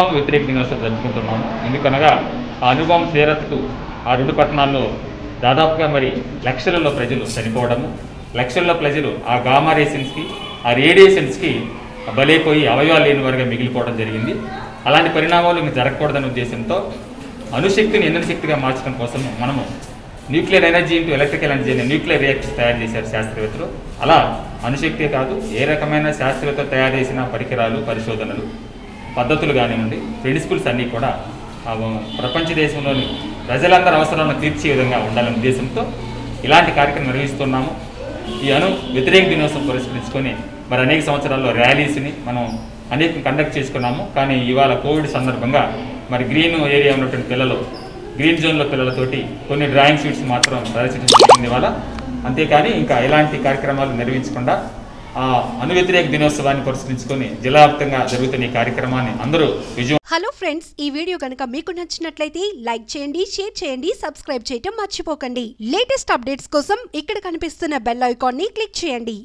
వ్యతిరేక దినోత్సవం జరుపుకుంటున్నాము. ఎందుకనగా ఆ అనుభవం తీరత్తు ఆ రెండు పట్టణాల్లో దాదాపుగా మరి లక్షలలో ప్రజలు చనిపోవడము, లక్షల్లో ప్రజలు ఆ గామా రేషన్స్కి ఆ రేడియేషన్స్కి బలైపోయి అవయవాలు లేని వారిగా మిగిలిపోవడం జరిగింది. అలాంటి పరిణామాలు ఇంకా జరగకూడదనే ఉద్దేశంతో అణుశక్తిని ఇంధన శక్తిగా మార్చడం కోసం మనము nuclear energy into electrical energy అనే న్యూక్లియర్ రియాక్టర్స్ తయారు చేశారు శాస్త్రవేత్తలు. అలా అణుశక్తే కాదు, ఏ రకమైన శాస్త్రవేత్తలు తయారు చేసిన పరికరాలు, పరిశోధనలు, పద్ధతులు కానివ్వండి, ప్రిన్సిపల్స్ అన్నీ కూడా ప్రపంచ దేశంలోని ప్రజలందరి అవసరాలను తీర్చే విధంగా ఉండాలనే ఉద్దేశంతో ఇలాంటి కార్యక్రమం నిర్వహిస్తున్నాము. ఈ వ్యతిరేక దినోత్సవం పురస్కరించుకొని మరి అనేక సంవత్సరాల్లో ర్యాలీస్ని మనం అనేక కండక్ట్ చేసుకున్నాము. కానీ ఇవాళ కోవిడ్ సందర్భంగా మరి గ్రీన్ ఏరియా ఉన్నటువంటి పిల్లలు, గ్రీన్ జోన్లో పిల్లలతోటి కొన్ని డ్రాయింగ్ షీట్స్ మాత్రం ప్రదర్శించింది ఇవాళ. అంతేకాని ఇంకా ఎలాంటి కార్యక్రమాలు నిర్వహించకుండా వ్యతిరేక దినోత్సవాన్ని పురస్కరించుకొని జిల్లా వ్యాప్తంగా జరుగుతున్న ఈ కార్యక్రమాన్ని అందరూ విజయం. హలో ఫ్రెండ్స్, ఈ వీడియో కనుక మీకు నచ్చినట్లయితే లైక్ చేయండి, షేర్ చేయండి, సబ్స్క్రైబ్ చేయడం మర్చిపోకండి. లేటెస్ట్ అప్డేట్స్ కోసం ఇక్కడ కనిపిస్తున్న బెల్ ఐకాన్ ని క్లిక్ చేయండి.